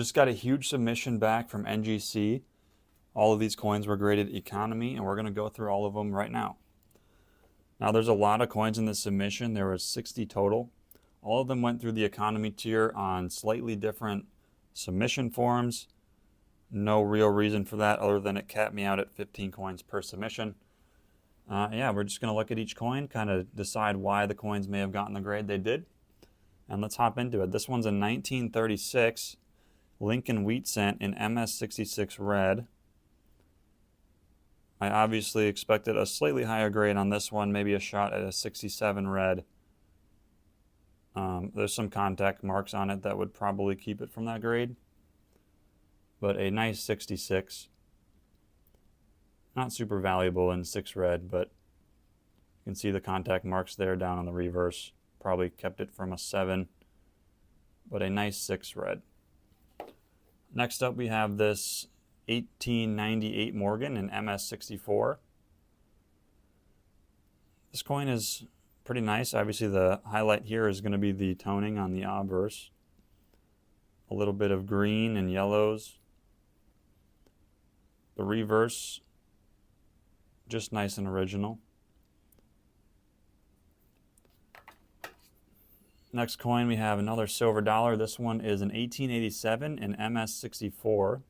Just got a huge submission back from NGC. All of these coins were graded economy, and we're going to go through all of them right now. Now, there's a lot of coins in this submission. There were 60 total. All of them went through the economy tier on slightly different submission forms. No real reason for that other than it capped me out at 15 coins per submission. Yeah, we're just going to look at each coin, kind of decide why the coins may have gotten the grade they did. And let's hop into it. This one's a 1936 Lincoln Wheat Cent in MS66 red. I obviously expected a slightly higher grade on this one, maybe a shot at a 67 red. There's some contact marks on it that would probably keep it from that grade. But a nice 66. Not super valuable in 6 red, but you can see the contact marks there down on the reverse. Probably kept it from a 7, but a nice 6 red. Next up we have this 1898 Morgan in MS64. This coin is pretty nice. Obviously the highlight here is going to be the toning on the obverse. A little bit of green and yellows. The reverse, just nice and original. Next coin, we have another silver dollar. This one is an 1887 in MS64.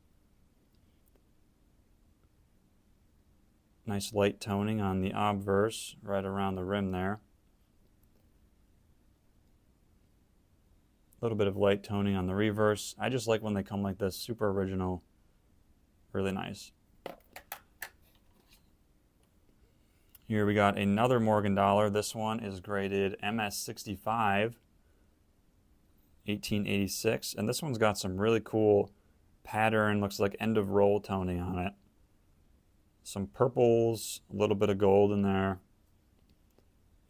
Nice light toning on the obverse, right around the rim there. A little bit of light toning on the reverse. I just like when they come like this, super original, really nice. Here we got another Morgan dollar. This one is graded MS65. 1886, and this one's got some really cool pattern, looks like end of roll toning on it. Some purples, a little bit of gold in there,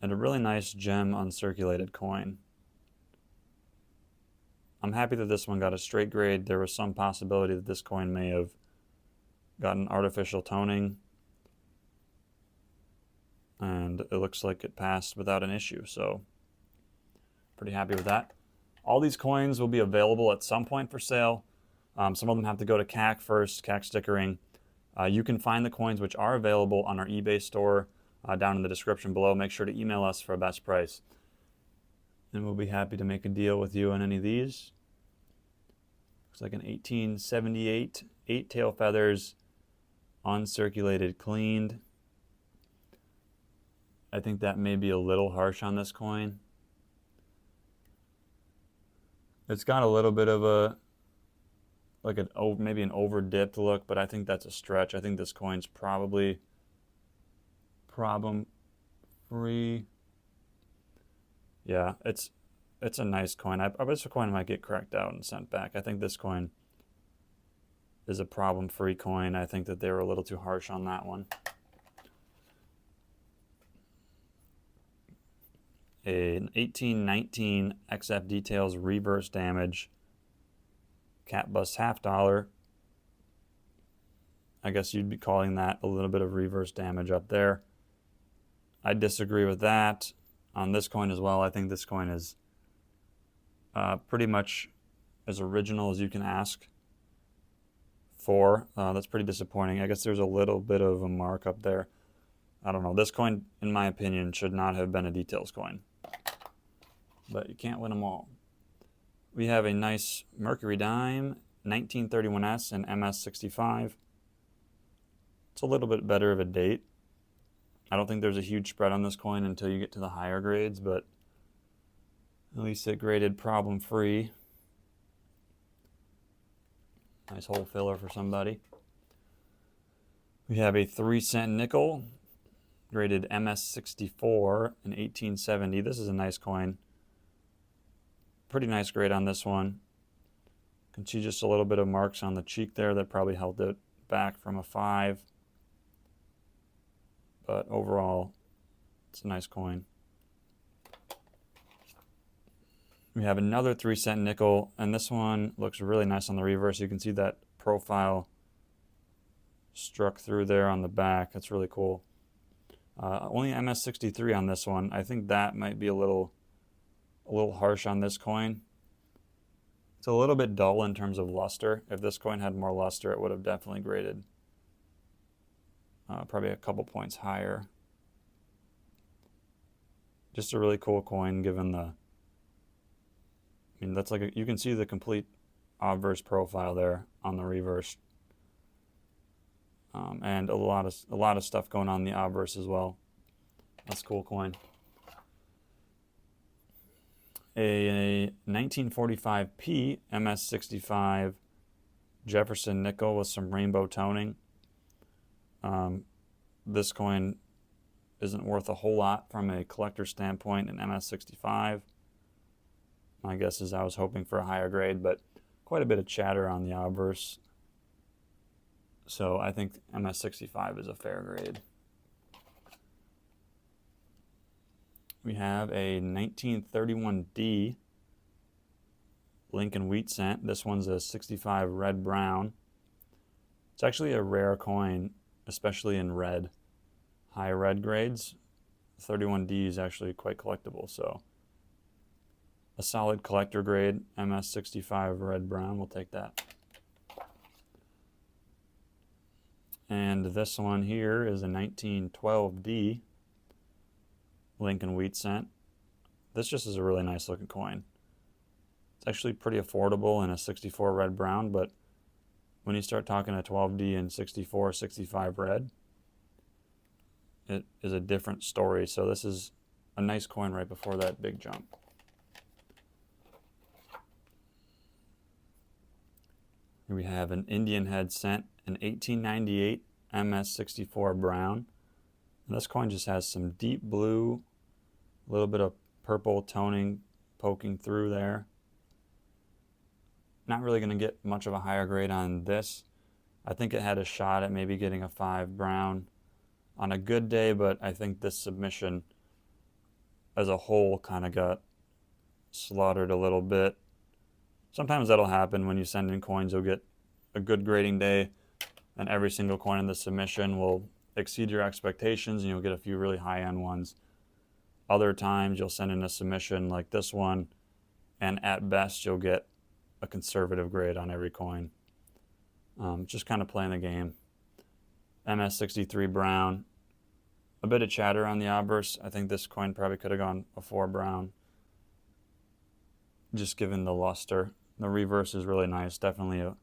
and a really nice gem uncirculated coin. I'm happy that this one got a straight grade. There was some possibility that this coin may have gotten artificial toning, and it looks like it passed without an issue, so pretty happy with that. All these coins will be available at some point for sale. Some of them have to go to CAC first, CAC stickering. You can find the coins which are available on our eBay store down in the description below. Make sure to email us for a best price. And we'll be happy to make a deal with you on any of these. Looks like an 1878, 8 tail feathers, uncirculated, cleaned. I think that may be a little harsh on this coin. It's got a little bit of a, like maybe an over dipped look, but I think that's a stretch. I think this coin's probably problem free. Yeah, it's a nice coin. I bet this coin might get cracked out and sent back. I think this coin is a problem free coin. I think that they were a little too harsh on that one. An 1819 XF Details reverse damage cap bust half dollar. I guess you'd be calling that a little bit of reverse damage up there. I disagree with that on this coin as well. I think this coin is pretty much as original as you can ask for. That's pretty disappointing. I guess there's a little bit of a mark up there. I don't know. This coin, in my opinion, should not have been a details coin. But you can't win them all. We have a nice Mercury dime, 1931S and MS65. It's a little bit better of a date. I don't think there's a huge spread on this coin until you get to the higher grades, but at least it graded problem free. Nice hole filler for somebody. We have a 3-cent nickel, graded MS64 in 1870. This is a nice coin. Pretty nice grade on this one. You can see just a little bit of marks on the cheek there that probably held it back from a 5. But overall, it's a nice coin. We have another 3-cent nickel, and this one looks really nice on the reverse. You can see that profile struck through there on the back. That's really cool. Only MS63 on this one. I think that might be a little harsh on this coin. It's a little bit dull in terms of luster. If this coin had more luster, it would have definitely graded probably a couple points higher. Just a really cool coin given the, I mean, that's like, you can see the complete obverse profile there on the reverse. And a lot of stuff going on in the obverse as well. That's a cool coin. A 1945p MS65 Jefferson nickel with some rainbow toning. This coin isn't worth a whole lot from a collector standpoint in MS65. My guess is I was hoping for a higher grade, but quite a bit of chatter on the obverse. So I think MS65 is a fair grade. We have a 1931D Lincoln Wheat Cent. This one's a 65 red brown. It's actually a rare coin, especially in red. High red grades. 31D is actually quite collectible, so a solid collector grade MS65 red brown, we'll take that. And this one here is a 1912D Lincoln Wheat Cent. This just is a really nice looking coin. It's actually pretty affordable in a 64 red brown, but when you start talking a 12D and 64, 65 red, it is a different story. So this is a nice coin right before that big jump. Here we have an Indian Head Cent, an 1898 MS64 brown. And this coin just has some deep blue, a little bit of purple toning poking through there. Not really going to get much of a higher grade on this. I think it had a shot at maybe getting a 5 brown on a good day, but I think this submission as a whole kind of got slaughtered a little bit. Sometimes that'll happen when you send in coins. You'll get a good grading day, and every single coin in the submission will exceed your expectations, and you'll get a few really high-end ones. Other times you'll send in a submission like this one, and at best you'll get a conservative grade on every coin. Just kind of playing the game. MS63 brown. A bit of chatter on the obverse. I think this coin probably could have gone a 4 brown, just given the luster. The reverse is really nice. Definitely a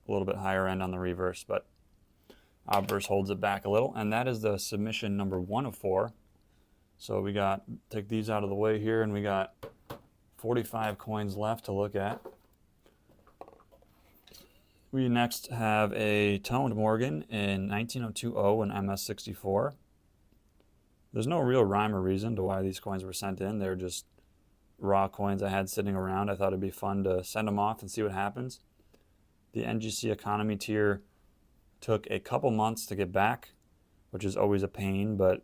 little bit higher end on the reverse, but obverse holds it back a little. And that is the submission number 1 of 4. So we got, take these out of the way here, and we got 45 coins left to look at. We next have a toned Morgan in 19020 in MS64. There's no real rhyme or reason to why these coins were sent in. They're just raw coins I had sitting around. I thought it'd be fun to send them off and see what happens. The NGC economy tier took a couple months to get back, which is always a pain, but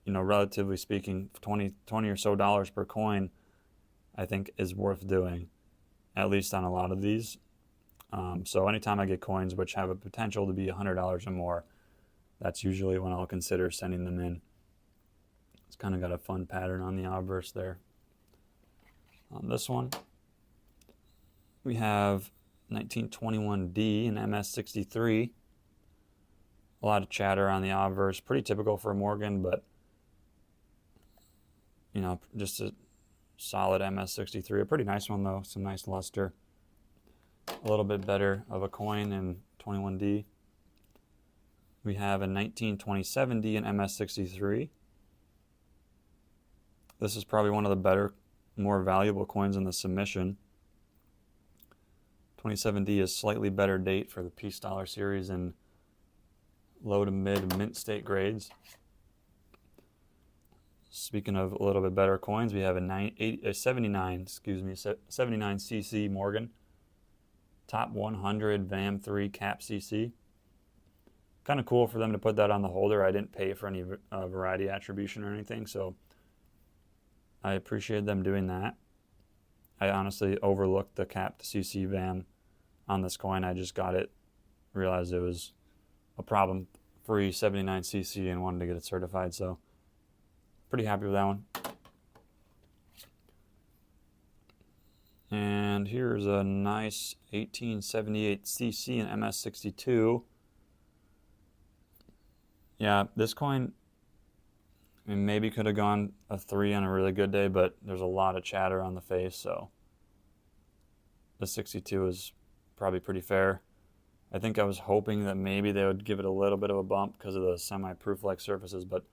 you know, relatively speaking, 20 or so dollars per coin, I think is worth doing, at least on a lot of these. So anytime I get coins which have a potential to be $100 or more, that's usually when I'll consider sending them in. It's kind of got a fun pattern on the obverse there. On this one, we have 1921D and MS63. A lot of chatter on the obverse, pretty typical for a Morgan, but you know, just a solid MS63. A pretty nice one though, some nice luster. A little bit better of a coin in 21D. We have a 1927D and MS63. This is probably one of the better, more valuable coins in the submission. 27D is slightly better date for the Peace Dollar series and low to mid mint state grades. Speaking of a little bit better coins, we have a 79 cc Morgan, top 100 VAM3 cap CC. Kind of cool for them to put that on the holder. I didn't pay for any variety attribution or anything, so I appreciate them doing that. I honestly overlooked the cap to CC VAM on this coin. I just got it, realized it was a problem-free 79 cc and wanted to get it certified, so pretty happy with that one. And here's a nice 1878 CC and MS62. Yeah, this coin, I mean, maybe could have gone a 3 on a really good day, but there's a lot of chatter on the face, so the 62 is probably pretty fair. I think I was hoping that maybe they would give it a little bit of a bump because of the semi-proof-like surfaces, but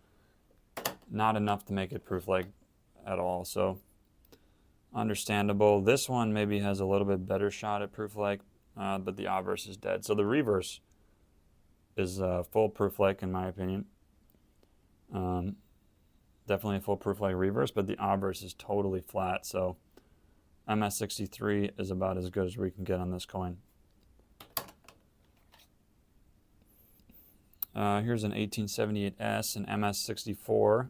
not enough to make it proof-like at all, so understandable. This one maybe has a little bit better shot at proof-like, but the obverse is dead. So the reverse is full proof-like in my opinion. Definitely a full proof-like reverse, but the obverse is totally flat, so MS63 is about as good as we can get on this coin. Here's an 1878S and MS64.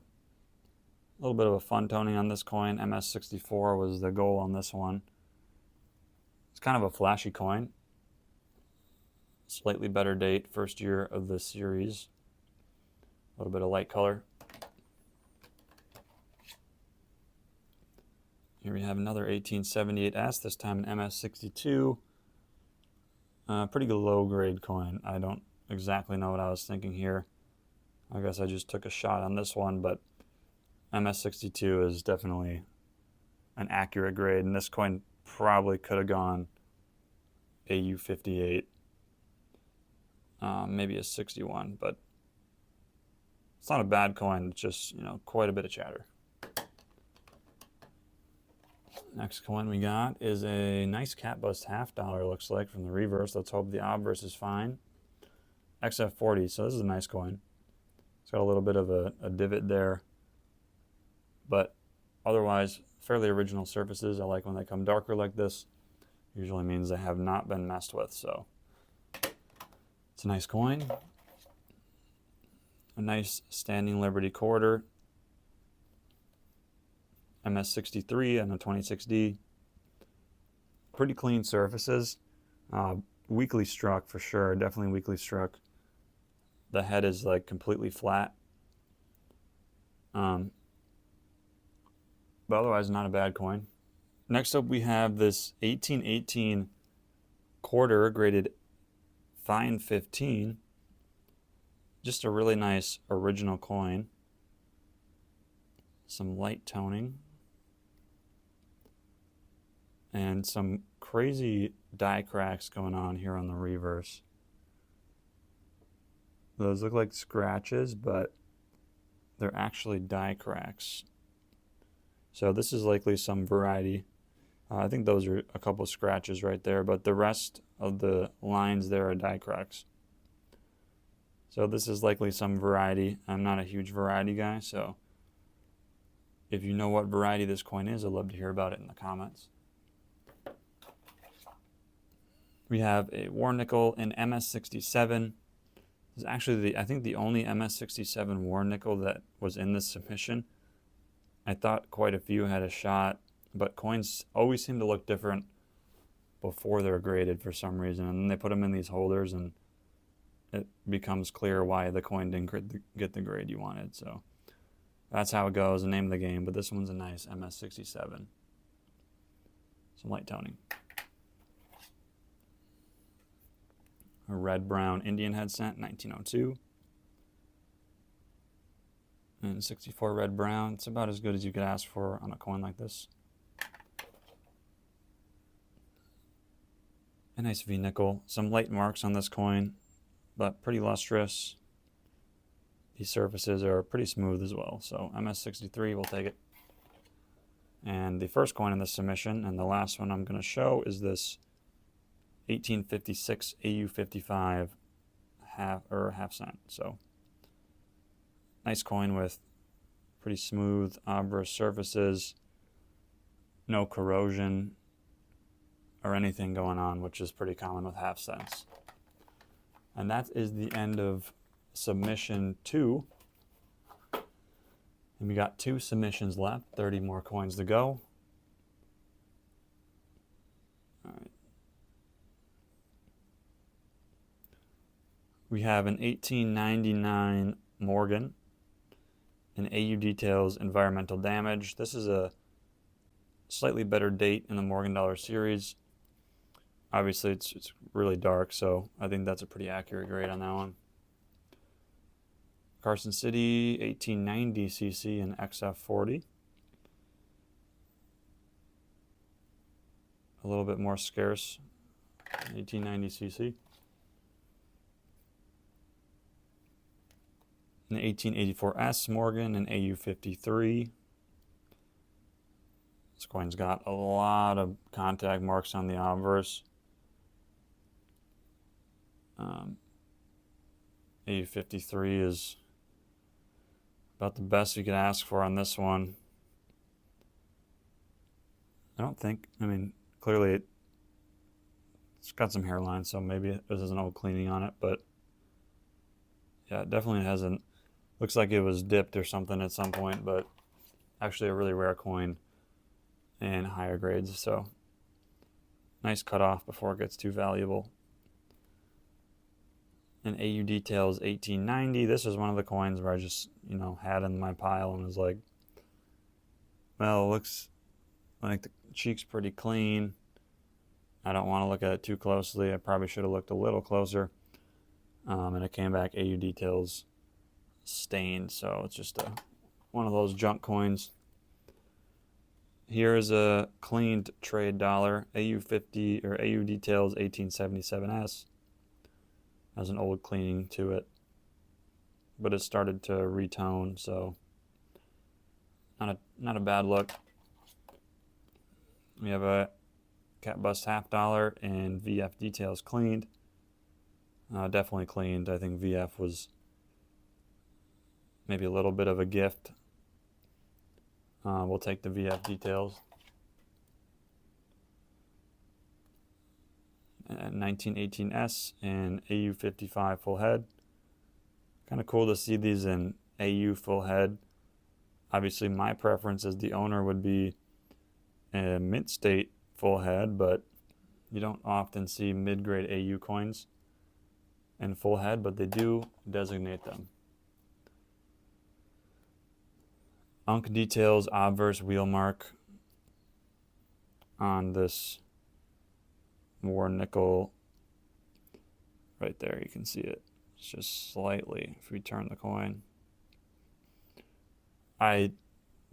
A little bit of a fun toning on this coin. MS64 was the goal on this one. It's kind of a flashy coin. Slightly better date, first year of the series. A little bit of light color. Here we have another 1878S, this time an MS62. Pretty low grade coin. I don't exactly know what I was thinking here. I guess I just took a shot on this one, but MS62 is definitely an accurate grade, and this coin probably could have gone AU58, maybe a 61, but it's not a bad coin. It's just, you know, quite a bit of chatter. Next coin we got is a nice cat bust $half, looks like, from the reverse. Let's hope the obverse is fine. XF40, so this is a nice coin. It's got a little bit of a divot there, but otherwise fairly original surfaces. I like when they come darker like this. Usually means they have not been messed with, so it's a nice coin. A nice Standing Liberty quarter. MS63 and a 26D. Pretty clean surfaces. Weakly struck for sure, definitely weakly struck. The head is like completely flat. But otherwise not a bad coin. Next up we have this 1818 quarter graded fine 15. Just a really nice original coin. Some light toning. And some crazy die cracks going on here on the reverse. Those look like scratches, but they're actually die cracks. So this is likely some variety. I think those are a couple scratches right there, but the rest of the lines there are die cracks. So this is likely some variety. I'm not a huge variety guy, so if you know what variety this coin is, I'd love to hear about it in the comments. We have a war nickel in MS67. This is actually I think the only MS67 war nickel that was in this submission. I thought quite a few had a shot, but coins always seem to look different before they're graded for some reason, and then they put them in these holders and it becomes clear why the coin didn't get the grade you wanted. So that's how it goes, the name of the game, but this one's a nice MS67. Some light toning. A red-brown Indian head cent, 1902. And 64 red-brown. It's about as good as you could ask for on a coin like this. A nice V-nickel. Some light marks on this coin, but pretty lustrous. These surfaces are pretty smooth as well. So MS63, we'll take it. And the first coin in this submission, and the last one I'm going to show, is this 1856 AU55 half cent. So nice coin with pretty smooth obverse surfaces, no corrosion or anything going on, which is pretty common with half cents. And that is the end of submission 2. And we got 2 submissions left, 30 more coins to go. All right. We have an 1899 Morgan, an AU Details Environmental Damage. This is a slightly better date in the Morgan Dollar series. Obviously, it's really dark, so I think that's a pretty accurate grade on that one. Carson City 1890 cc and XF40. A little bit more scarce, 1890 cc. An 1884S Morgan and AU53. This coin's got a lot of contact marks on the obverse. AU53 is about the best you could ask for on this one. Clearly it's got some hairline, so maybe this is an old cleaning on it, but yeah, it definitely hasn't. Looks like it was dipped or something at some point, but actually a really rare coin and higher grades, so nice cutoff before it gets too valuable. And AU Details 1890. This is one of the coins where I just, had in my pile and was like, well, it looks like the cheek's pretty clean. I don't want to look at it too closely. I probably should have looked a little closer. And it came back AU Details stained, so it's just one of those junk coins. Here is a cleaned trade dollar, AU50 or AU Details 1877S. Has an old cleaning to it, but it started to retone, so not a bad look. We have a cat bust half dollar and VF Details cleaned. Definitely cleaned. I think VF was maybe a little bit of a gift. We'll take the VF Details. 1918S and AU55 full head. Kind of cool to see these in AU full head. Obviously my preference as the owner would be a mint state full head, but you don't often see mid-grade AU coins in full head, but they do designate them. Unk Details obverse wheel mark on this war nickel right there. You can see it. It's just slightly if we turn the coin. I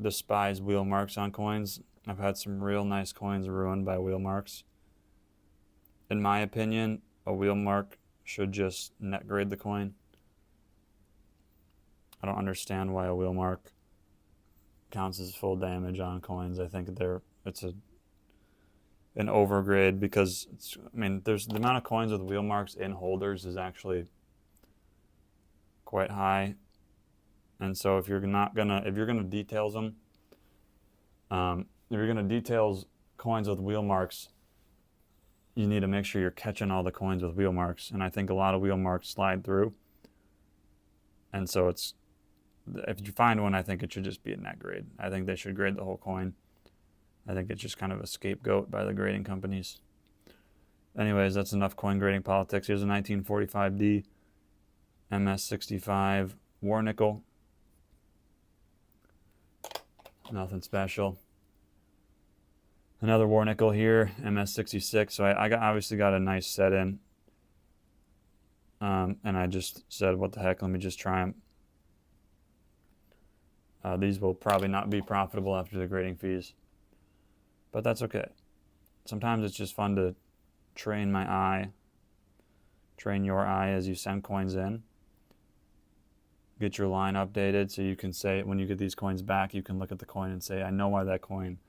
despise wheel marks on coins. I've had some real nice coins ruined by wheel marks. In my opinion, a wheel mark should just net grade the coin. I don't understand why a wheel mark counts as full damage on coins. I think it's an overgrade because there's the amount of coins with wheel marks in holders is actually quite high, and so if you're gonna details them, if you're gonna details coins with wheel marks, you need to make sure you're catching all the coins with wheel marks, and I think a lot of wheel marks slide through, and so if you find one, I think it should just be a net grade. I think they should grade the whole coin. I think it's just kind of a scapegoat by the grading companies. Anyways, that's enough coin grading politics. Here's a 1945D MS65 war nickel. Nothing special. Another war nickel here, MS66. So I obviously got a nice set in. And I just said, what the heck, let me just try them. These will probably not be profitable after the grading fees. But that's okay. Sometimes it's just fun to train my eye, train your eye as you send coins in. Get your line updated so you can say, when you get these coins back, you can look at the coin and say, I know why that coin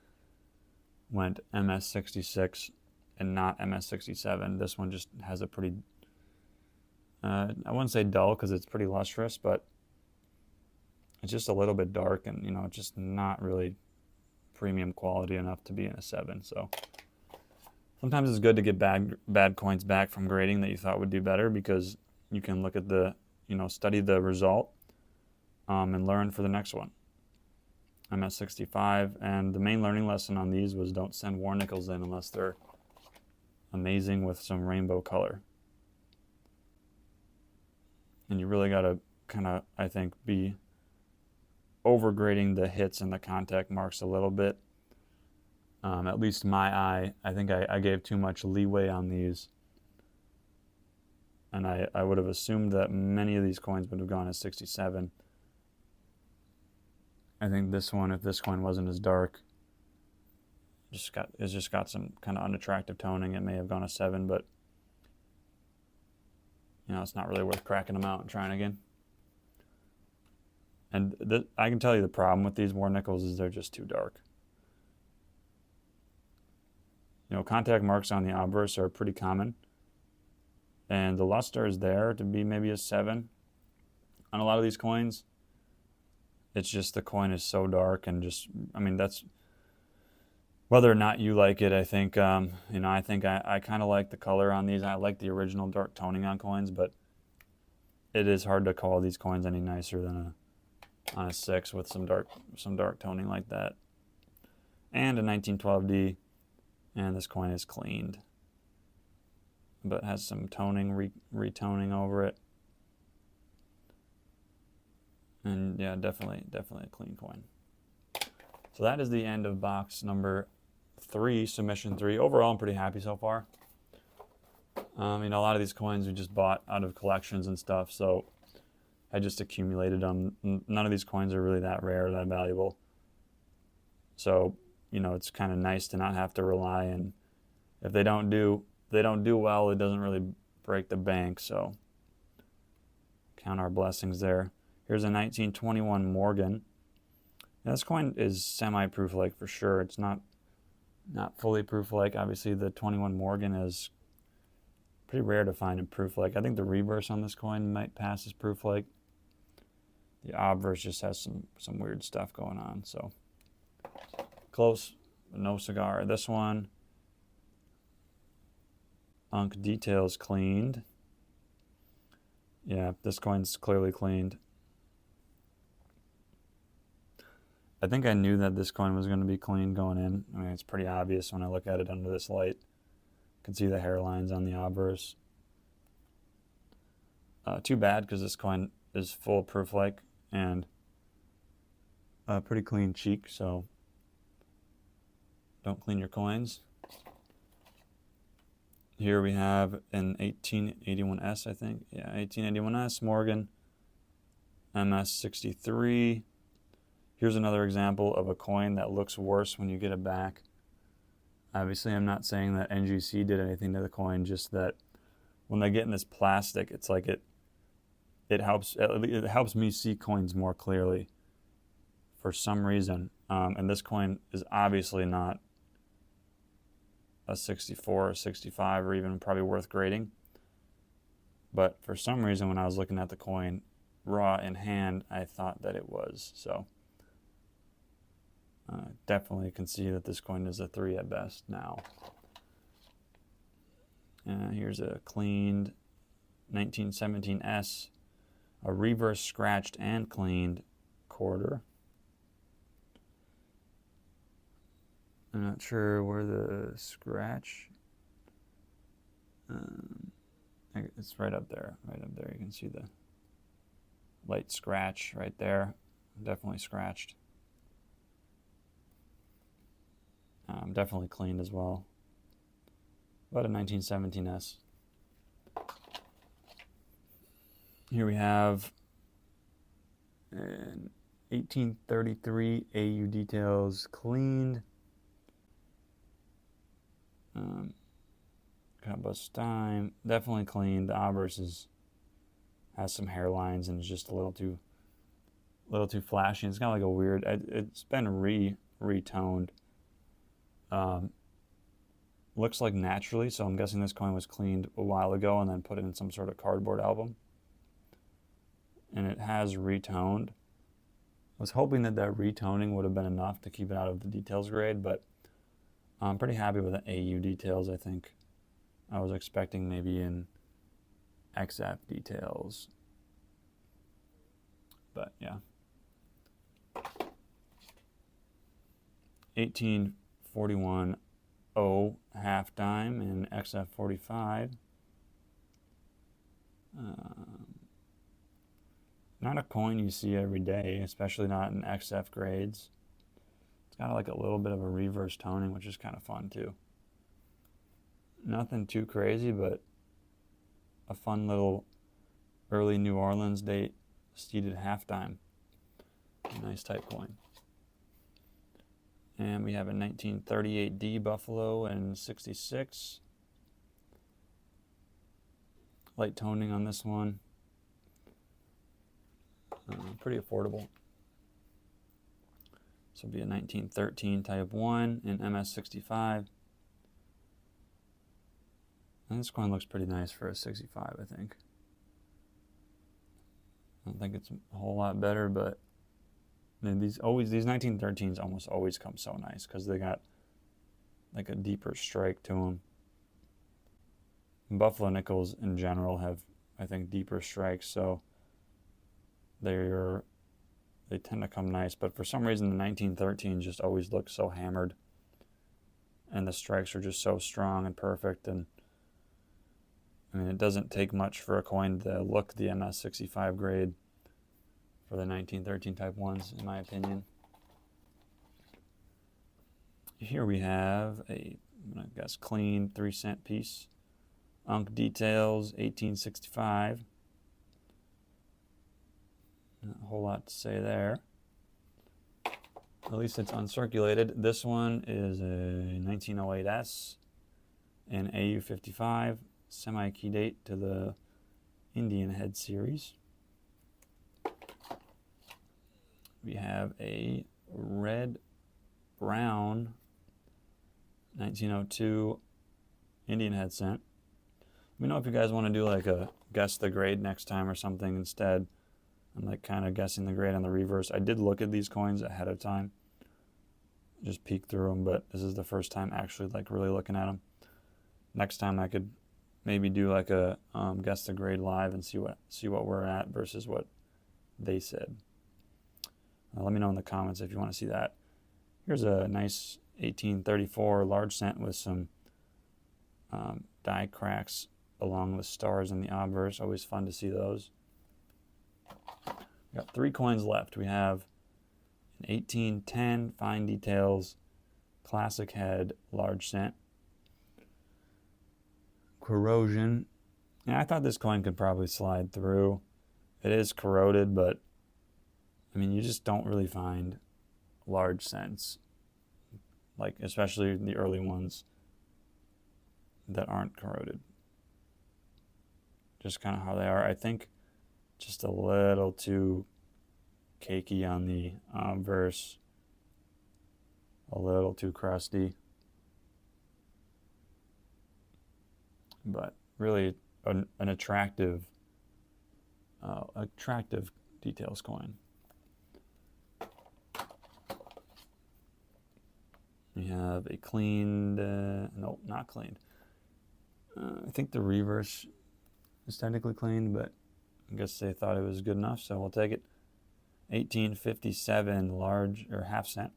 went MS66 and not MS67. This one just has a pretty, I wouldn't say dull because it's pretty lustrous, but it's just a little bit dark and, it's just not really premium quality enough to be in a 7. So sometimes it's good to get bad coins back from grading that you thought would do better, because you can look at the, study the result and learn for the next one. MS65, and the main learning lesson on these was don't send war nickels in unless they're amazing with some rainbow color. And you really got to kind of, I think, be overgrading the hits and the contact marks a little bit. At least my eye, I think I gave too much leeway on these. And I would have assumed that many of these coins would have gone as 67. I think this one, if this coin wasn't as dark, it's just got some kind of unattractive toning. It may have gone a 7, but you know, it's not really worth cracking them out and trying again. And I can tell you the problem with these war nickels is they're just too dark. You know, contact marks on the obverse are pretty common, and the luster is there to be maybe a 7 on a lot of these coins. It's just the coin is so dark, and just, I mean, that's whether or not you like it. I think, you know, I think I kind of like the color on these. I like the original dark toning on coins, but it is hard to call these coins any nicer than on a 6 with some dark toning like that. And a 1912D, and this coin is cleaned, but has some toning, retoning over it. And yeah, definitely a clean coin. So that is the end of box number 3, submission 3. Overall, I'm pretty happy so far. You know, a lot of these coins we just bought out of collections and stuff, so I just accumulated them. None of these coins are really that rare, that valuable. So, you know, it's kind of nice to not have to rely, and if they don't do well, it doesn't really break the bank, so count our blessings there. Here's a 1921 Morgan. Now, this coin is semi-proof-like for sure. It's not fully proof-like. Obviously, the 21 Morgan is pretty rare to find in proof-like. I think the reverse on this coin might pass as proof-like. The obverse just has some weird stuff going on, so close, but no cigar. This one, Unk details cleaned. Yeah, this coin's clearly cleaned. I think I knew that this coin was going to be clean going in. I mean, it's pretty obvious when I look at it under this light. You can see the hairlines on the obverse. Too bad, because this coin is full proof-like and a pretty clean cheek, so don't clean your coins. Here we have an 1881S, I think. Yeah, 1881S Morgan MS63. Here's another example of a coin that looks worse when you get it back. Obviously, I'm not saying that NGC did anything to the coin, just that when they get in this plastic, it's like it helps me see coins more clearly for some reason. And this coin is obviously not a 64 or 65 or even probably worth grading. But for some reason, when I was looking at the coin raw in hand, I thought that it was. So definitely can see that this coin is a 3 at best now. Here's a cleaned 1917S, a reverse scratched and cleaned quarter. I'm not sure where the scratch. It's right up there. Right up there. You can see the light scratch right there. Definitely scratched. Definitely cleaned as well. About a 1917S. Here we have an 1833 AU details cleaned. Bust time, definitely cleaned. The obverse has some hairlines and is just a little too flashy. It's kind of like a weird. It's been retoned. Looks like naturally, so I'm guessing this coin was cleaned a while ago and then put in some sort of cardboard album. And it has retoned. I was hoping that retoning would have been enough to keep it out of the details grade, but I'm pretty happy with the AU details. I think I was expecting maybe in XF details, but yeah. 1841 O half dime in XF45. Not a coin you see every day, especially not in XF grades. It's got like a little bit of a reverse toning, which is kind of fun too. Nothing too crazy, but a fun little early New Orleans date seated halftime. Nice type coin. And we have a 1938D Buffalo and 66. Light toning on this one. Pretty affordable. This will be a 1913 Type 1 in MS65. And this coin looks pretty nice for a 65, I think. I don't think it's a whole lot better, but these 1913s almost always come so nice because they got like a deeper strike to them. And Buffalo nickels in general have, I think, deeper strikes, so they tend to come nice. But for some reason, the 1913s just always look so hammered, and the strikes are just so strong and perfect. And I mean, it doesn't take much for a coin to look the MS65 grade for the 1913 Type 1s, in my opinion. Here we have a, I guess, clean 3-cent piece. Unk details, 1865. Not a whole lot to say there. At least it's uncirculated. This one is a 1908S and AU55. Semi-key date to the Indian Head series. We have a red-brown 1902 Indian Head cent. Let me know if you guys want to do like a guess the grade next time or something instead. I'm like kind of guessing the grade on the reverse. I did look at these coins ahead of time. Just peek through them, but this is the first time actually like really looking at them. Next time I could maybe do like a guess the grade live and see what we're at versus what they said. Let me know in the comments if you want to see that. Here's a nice 1834 large cent with some die cracks along the stars in the obverse. Always fun to see those. We got 3 coins left. We have an 1810 fine details classic head large cent. Corrosion. Yeah, I thought this coin could probably slide through. It is corroded, but I mean, you just don't really find large cents, like especially the early ones that aren't corroded. Just kind of how they are. I think just a little too cakey on the verse, a little too crusty. But really an attractive details coin. We have a cleaned, nope, not cleaned. I think the reverse is technically cleaned, but I guess they thought it was good enough, so we'll take it. 1857 large or half cent.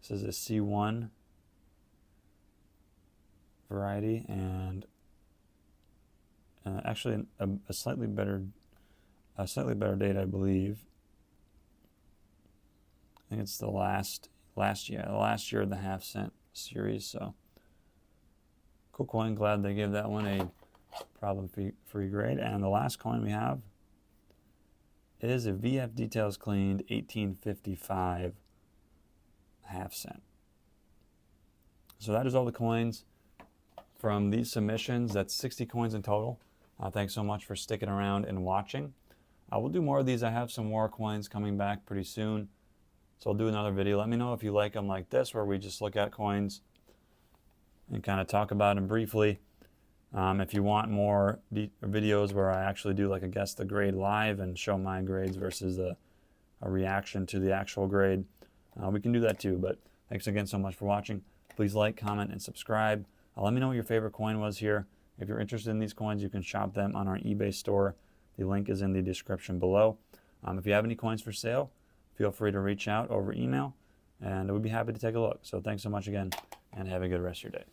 This is a C1 variety, and actually a slightly better date, I believe. I think it's the last year of the half cent series. So cool coin. Glad they gave that one a problem-free grade. And the last coin we have is a VF Details cleaned 1855 half cent. So that is all the coins from these submissions. That's 60 coins in total. Thanks so much for sticking around and watching. We'll do more of these. I have some more coins coming back pretty soon, so I'll do another video. Let me know if you like them like this, where we just look at coins and kind of talk about them briefly. If you want more videos where I actually do like a guess the grade live and show my grades versus a reaction to the actual grade, we can do that too. But thanks again so much for watching. Please like, comment, and subscribe. Let me know what your favorite coin was here. If you're interested in these coins, you can shop them on our eBay store. The link is in the description below. If you have any coins for sale, feel free to reach out over email, and we'd be happy to take a look. So thanks so much again, and have a good rest of your day.